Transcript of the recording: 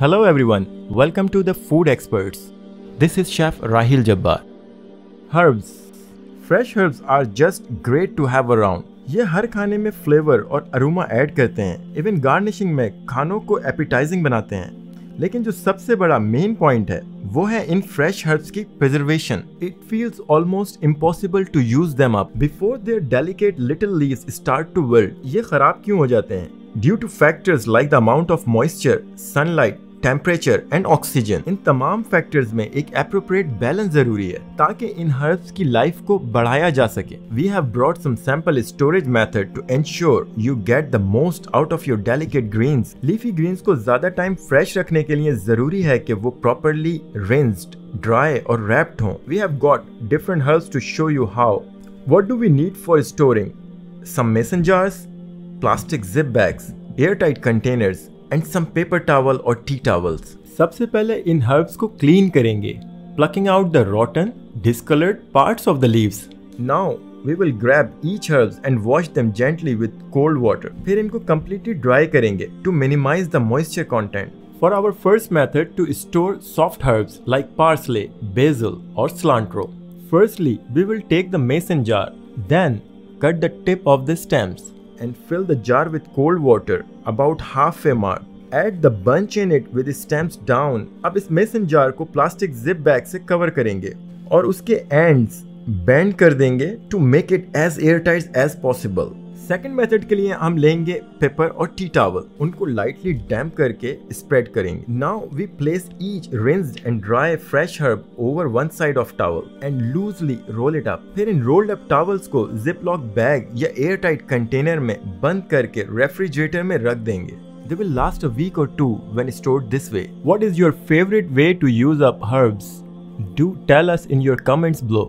Hello everyone, welcome to the Food Experts. This is Chef Rahil Jabbar. Herbs. Fresh herbs are just great to have around. ये हर खाने में flavour और aroma add करते हैं. Even garnishing में खानों को एपिटाइजिंग बनाते हैं. लेकिन जो सबसे बड़ा मेन पॉइंट है वो है इन फ्रेश हर्ब्स की preservation. It feels almost impossible to use them up before their delicate little leaves start to wilt. ये खराब क्यों हो जाते हैं? Due to factors like the amount of moisture, sunlight, temperature and oxygen. इन तमाम factors में एक एप्रोप्रिएट बैलेंस जरूरी है ताकि इन हर्ब्स की लाइफ को बढ़ाया जा सके. We have brought some sample storage method to ensure you get the most out of your delicate greens. Leafy greens को ज्यादा टाइम फ्रेश रखने के लिए जरूरी है कि वो प्रॉपरली रिंस्ड, ड्राई और रैप्ड हों. We have got different herbs to show you how. What do we need for storing? Some mason jars, plastic zip bags, airtight containers and some paper towel or tea towels. सबसे पहले इन herbs को clean करेंगे, plucking out the rotten, discolored parts of the leaves. Now we will grab each herbs and wash them gently with cold water. फिर इनको completely dry करेंगे to minimize the moisture content. For our first method to store soft herbs like parsley, basil or cilantro, firstly we will take the mason jar, then cut the tip of the stems and fill the jar with cold water about half a mark. Add the bunch in it with the stems down. अब इस mason jar को plastic zip bag से cover करेंगे और उसके ends bend कर देंगे to make it as airtight as possible. Second method के लिए हम लेंगे पेपर और टी टॉवल. उनको लाइटली डैम्प करके स्प्रेड करेंगे. Now we place each rinsed and dry fresh herb over one side of towel and loosely roll it up. फिर इन रोल्ड अप टॉवल्स को जिप लॉक बैग या air tight container में बंद करके refrigerator में रख देंगे. They will last a week or two when stored this way. What is your favorite way to use up herbs? Do tell us in your comments below.